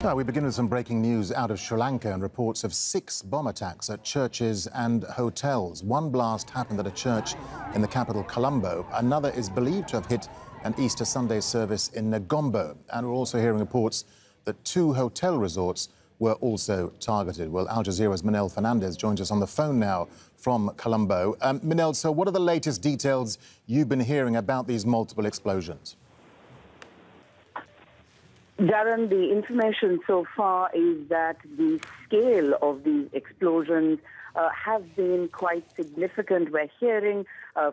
Now, we begin with some breaking news out of Sri Lanka and reports of 6 bomb attacks at churches and hotels. One blast happened at a church in the capital, Colombo. Another is believed to have hit an Easter Sunday service in Negombo. And we're also hearing reports that 2 hotel resorts were also targeted. Well, Al Jazeera's Manel Fernandez joins us on the phone now from Colombo. Manel, so what are the latest details you've been hearing about these multiple explosions? Darren, the information so far is that the scale of these explosions have been quite significant. We're hearing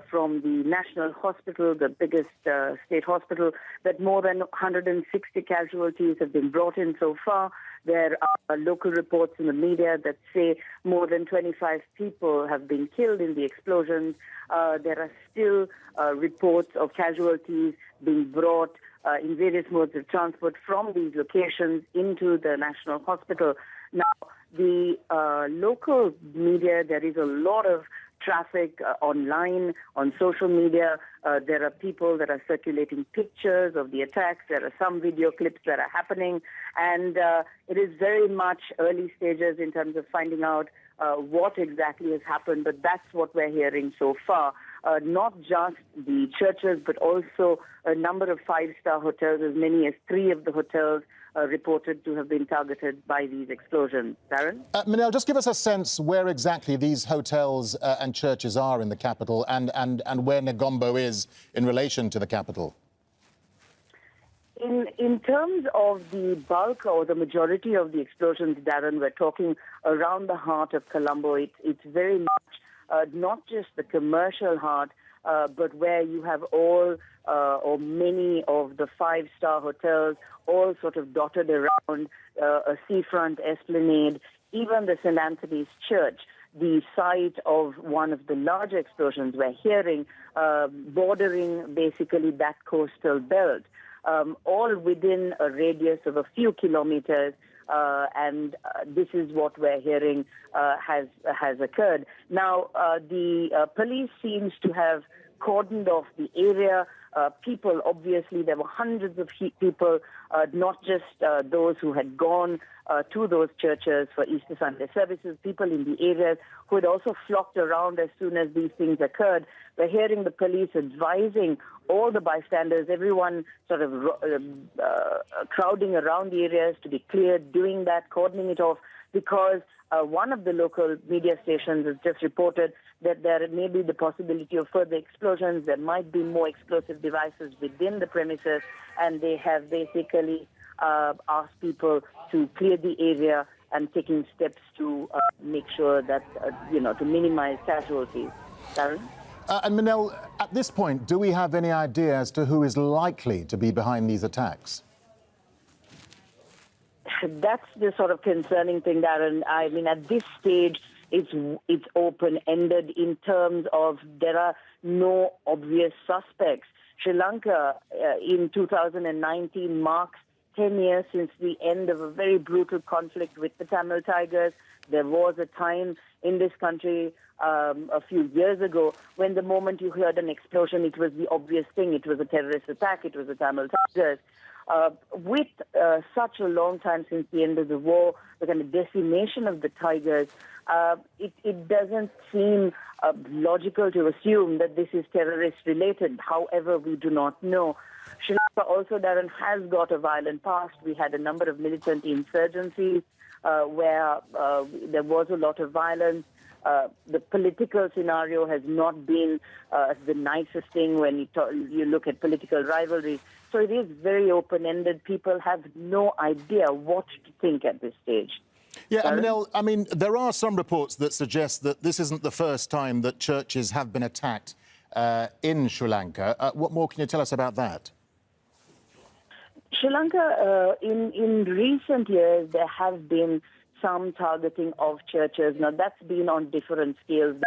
from the National Hospital, the biggest state hospital, that more than 160 casualties have been brought in so far. There are local reports in the media that say more than 25 people have been killed in the explosions. There are still reports of casualties being brought in various modes of transport from these locations into the National Hospital. Now, the local media, there is a lot of traffic online, on social media. There are people that are circulating pictures of the attacks. There are some video clips that are happening. And it is very much early stages in terms of finding out what exactly has happened. But that's what we're hearing so far. Not just the churches, but also a number of 5-star hotels. As many as 3 of the hotels reported to have been targeted by these explosions. Darren? Manel, just give us a sense where exactly these hotels and churches are in the capital and where Negombo is in relation to the capital. In terms of the bulk or the majority of the explosions, Darren, we're talking around the heart of Colombo. It's very much not just the commercial heart, but where you have all or many of the 5-star hotels all sort of dotted around a seafront esplanade, even the St. Anthony's Church, the site of one of the larger explosions we're hearing, bordering basically that coastal belt, all within a radius of a few kilometers. And this is what we're hearing has occurred. Now, the police seems to have cordoned off the area. People, obviously, there were hundreds of people, not just those who had gone to those churches for Easter Sunday services, people in the areas who had also flocked around as soon as these things occurred. We're hearing the police advising all the bystanders, everyone sort of crowding around the areas to be cleared, doing that, cordoning it off, because one of the local media stations has just reported that there may be the possibility of further explosions. There might be more explosive devices within the premises, and they have basically asked people to clear the area and taking steps to make sure that, to minimize casualties. Darren? And Manel, at this point, do we have any idea as to who is likely to be behind these attacks? That's the sort of concerning thing, Darren. I mean, at this stage, it's open-ended in terms of there are no obvious suspects. Sri Lanka in 2019 marks 10 years since the end of a very brutal conflict with the Tamil Tigers. There was a time in this country a few years ago when the moment you heard an explosion, it was the obvious thing. It was a terrorist attack. It was the Tamil Tigers. With such a long time since the end of the war, the kind of decimation of the Tigers, it doesn't seem logical to assume that this is terrorist-related. However, we do not know. Sri Lanka also, Darren, has got a violent past. We had a number of militant insurgencies where there was a lot of violence. The political scenario has not been the nicest thing when you look at political rivalry. So it is very open-ended. People have no idea what to think at this stage. Yeah, Manel, I mean, there are some reports that suggest that this isn't the first time that churches have been attacked in Sri Lanka. What more can you tell us about that? Sri Lanka, in recent years, there have been some targeting of churches. Now, that's been on different scales.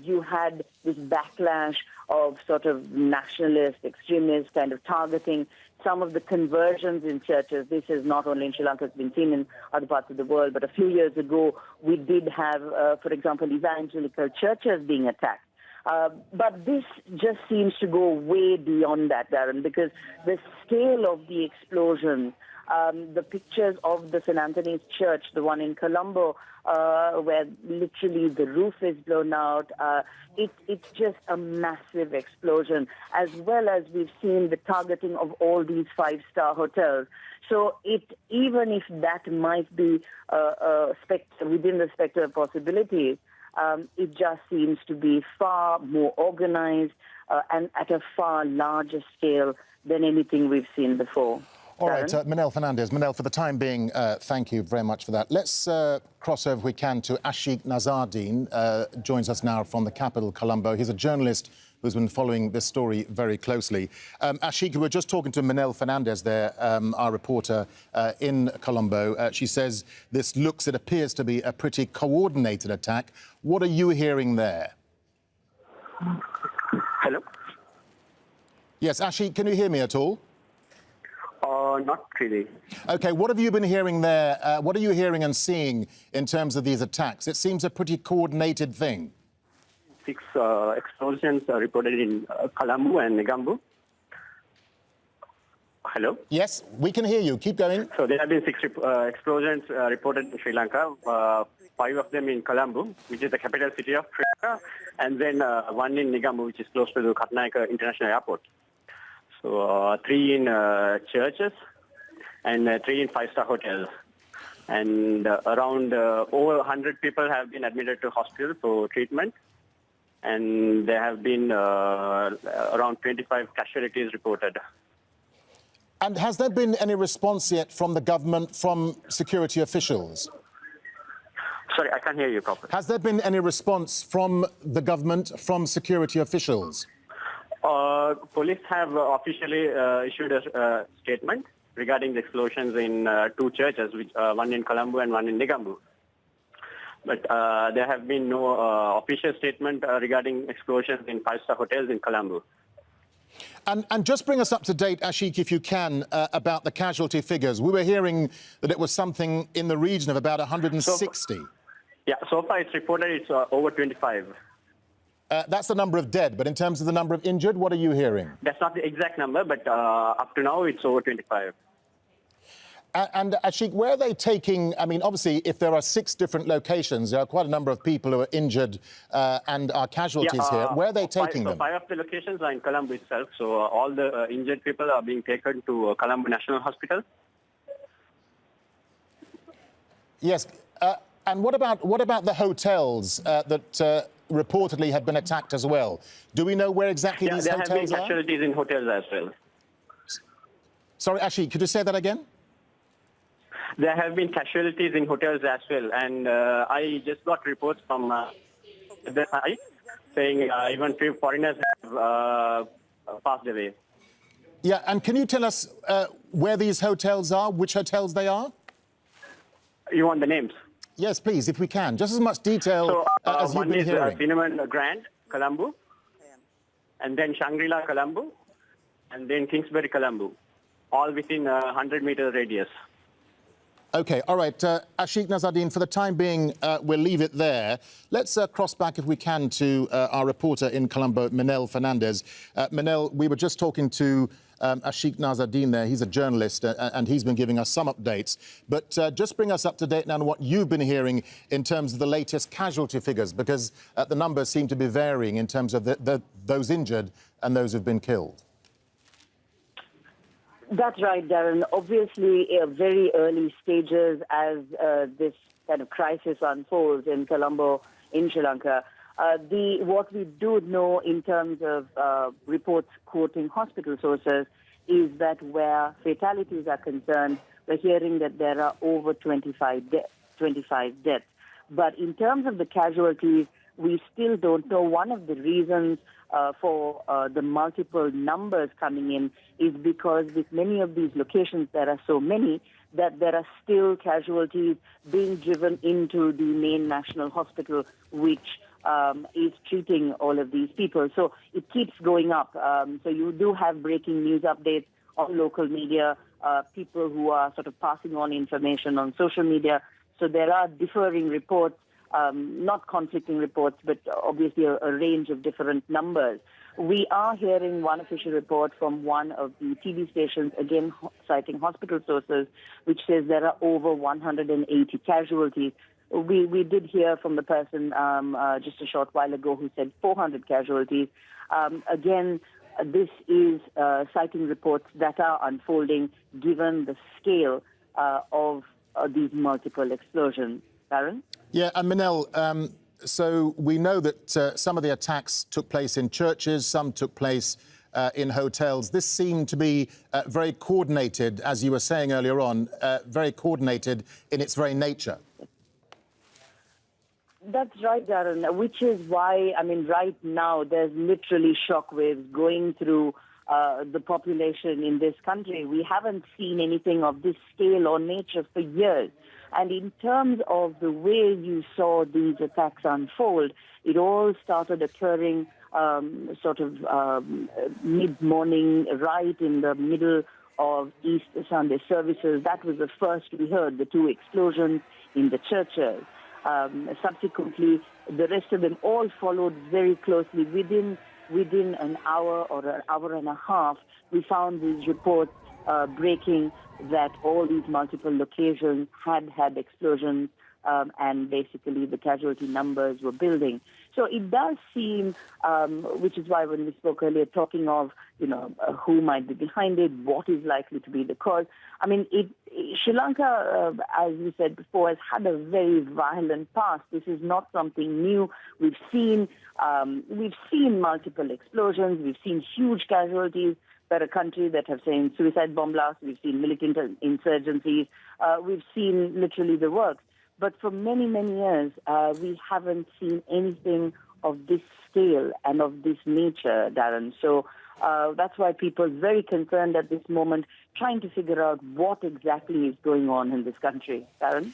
You had this backlash of sort of nationalist, extremist kind of targeting some of the conversions in churches. This is not only in Sri Lanka, it's been seen in other parts of the world, but a few years ago, we did have, for example, evangelical churches being attacked. But this just seems to go way beyond that, Darren, because the scale of the explosion The pictures of the St. Anthony's Church, the one in Colombo, where literally the roof is blown out. It's just a massive explosion, as well as we've seen the targeting of all these five-star hotels. So even if that might be within the spectrum of possibilities, it just seems to be far more organized and at a far larger scale than anything we've seen before. All right, Manel Fernandez. Manel, for the time being, thank you very much for that. Let's cross over, if we can, to Ashik Nazardine, joins us now from the capital, Colombo. He's a journalist who's been following this story very closely. Ashik, we were just talking to Manel Fernandez there, our reporter in Colombo. She says it appears to be a pretty coordinated attack. What are you hearing there? Hello? Yes, Ashik, can you hear me at all? Not really. OK, what have you been hearing there? What are you hearing and seeing in terms of these attacks? It seems a pretty coordinated thing. 6 explosions are reported in Colombo and Negambu. Hello? Yes, we can hear you. Keep going. So there have been 6 explosions reported in Sri Lanka, 5 of them in Colombo, which is the capital city of Sri Lanka, and then one in Negambu, which is close to the Katnayaka International Airport. So 3 in churches and 3 in 5-star hotels. And around over 100 people have been admitted to hospital for treatment. And there have been around 25 casualties reported. And has there been any response yet from the government, from security officials? Sorry, I can't hear you properly. Has there been any response from the government, from security officials? Police have officially issued a statement regarding the explosions in 2 churches, one in Colombo and one in Negambu. But there have been no official statement regarding explosions in 5-star hotels in Colombo. And just bring us up to date, Ashik, if you can, about the casualty figures. We were hearing that it was something in the region of about 160. So far it's reported it's over 25. That's the number of dead, but in terms of the number of injured, what are you hearing? That's not the exact number, but up to now it's over 25. And Ashik, where are they taking, I mean, obviously, if there are 6 different locations, there are quite a number of people who are injured and are casualties here. Where are they taking them? 5 of the locations are in Colombo itself, so all the injured people are being taken to Colombo National Hospital. Yes, and what about the hotels that reportedly have been attacked as well? Do we know where exactly these hotels are? There have been casualties in hotels as well. Sorry, Ashik, could you say that again? There have been casualties in hotels as well, and I just got reports from the site saying even 3 foreigners have passed away. Yeah, and can you tell us where these hotels are, which hotels they are? You want the names? Yes, please, if we can. Just as much detail as you've been hearing. One is Cinnamon Grand, Colombo, and then Shangri-La, Colombo, and then Kingsbury, Colombo, all within a 100-meter radius. OK, all right. Ashik Nazardine, for the time being, we'll leave it there. Let's cross back, if we can, to our reporter in Colombo, Manel Fernandez. Manel, we were just talking to Ashik Nazardine there. He's a journalist, and he's been giving us some updates. But just bring us up to date now on what you've been hearing in terms of the latest casualty figures, because the numbers seem to be varying in terms of those injured and those who've been killed. That's right, Darren. Obviously, very early stages as this kind of crisis unfolds in Colombo, in Sri Lanka. What we do know in terms of reports quoting hospital sources is that where fatalities are concerned, we're hearing that there are over 25 deaths. But in terms of the casualties, we still don't know. One of the reasons for the multiple numbers coming in is because with many of these locations, there are so many that there are still casualties being driven into the main national hospital, which is treating all of these people. So it keeps going up. So you do have breaking news updates on local media, people who are sort of passing on information on social media. So there are differing reports, not conflicting reports, but obviously a range of different numbers. We are hearing one official report from one of the TV stations, again citing hospital sources, which says there are over 180 casualties. We did hear from the person just a short while ago who said 400 casualties. Again, this is citing reports that are unfolding given the scale of these multiple explosions. Darren? Yeah, and Minel, so we know that some of the attacks took place in churches, some took place in hotels. This seemed to be very coordinated, as you were saying earlier on, very coordinated in its very nature. That's right, Darren, which is why, I mean, right now there's literally shockwaves going through the population in this country. We haven't seen anything of this scale or nature for years. And in terms of the way you saw these attacks unfold, it all started occurring mid-morning, right in the middle of Easter Sunday services. That was the first we heard, the two explosions in the churches. Subsequently, the rest of them all followed very closely. Within an hour or an hour and a half, we found these reports breaking that all these multiple locations had explosions, and basically the casualty numbers were building. So it does seem, which is why when we spoke earlier, talking of, who might be behind it, what is likely to be the cause. I mean, Sri Lanka, as we said before, has had a very violent past. This is not something new. We've seen multiple explosions. We've seen huge casualties. We're a country that have seen suicide bomb blasts. We've seen militant insurgencies. We've seen literally the works. But for many, many years, we haven't seen anything of this scale and of this nature, Darren. So that's why people are very concerned at this moment, trying to figure out what exactly is going on in this country. Darren?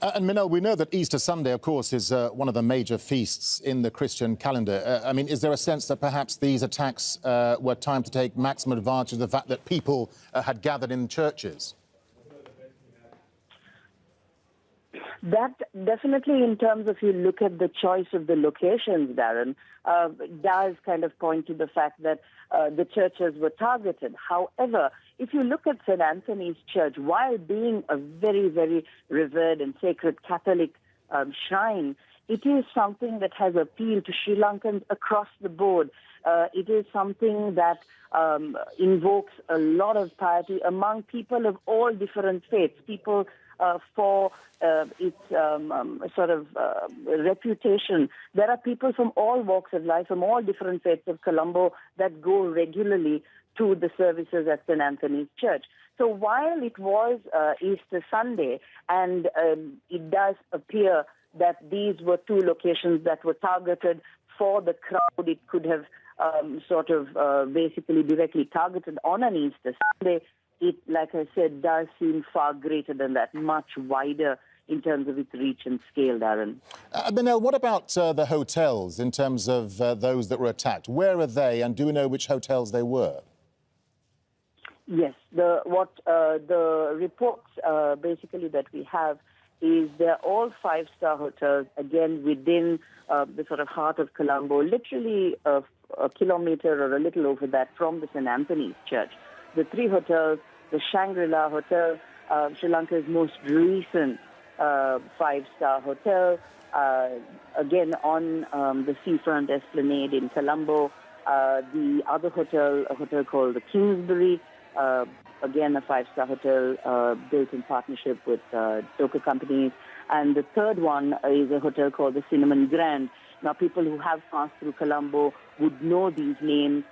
And Minel, we know that Easter Sunday, of course, is one of the major feasts in the Christian calendar. I mean, is there a sense that perhaps these attacks were time to take maximum advantage of the fact that people had gathered in churches? That definitely, in terms of you look at the choice of the locations, Darren, does kind of point to the fact that the churches were targeted. However, if you look at St. Anthony's Church, while being a very, very revered and sacred Catholic shrine, it is something that has appealed to Sri Lankans across the board. It is something that invokes a lot of piety among people of all different faiths, people for its reputation. There are people from all walks of life, from all different faiths of Colombo, that go regularly to the services at St. Anthony's Church. So while it was Easter Sunday, and it does appear that these were two locations that were targeted for the crowd, it could have basically directly targeted on an Easter Sunday. It, like I said, does seem far greater than that, much wider in terms of its reach and scale, Darren. Minel, what about the hotels in terms of those that were attacked? Where are they, and do we know which hotels they were? Yes, the reports basically that we have is they're all five-star hotels, again, within the sort of heart of Colombo, literally a kilometer or a little over that from the St. Anthony's Church. The three hotels, the Shangri-La Hotel, Sri Lanka's most recent five-star hotel, again on the seafront esplanade in Colombo. The other hotel, a hotel called the Kingsbury, again a five-star hotel built in partnership with Doka companies. And the third one is a hotel called the Cinnamon Grand. Now, people who have passed through Colombo would know these names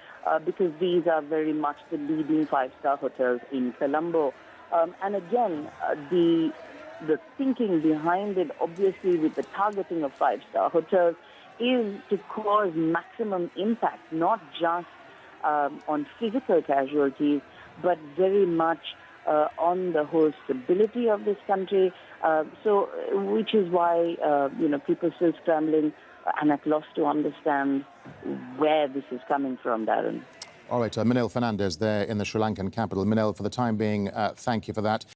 because these are very much the leading five-star hotels in Colombo. And again, the thinking behind it, obviously, with the targeting of five-star hotels, is to cause maximum impact, not just on physical casualties, but very much on the whole stability of this country. Which is why, people still scrambling and at loss to understand where this is coming from, Darren. All right, Minel Fernandez there in the Sri Lankan capital. Minel, for the time being, thank you for that.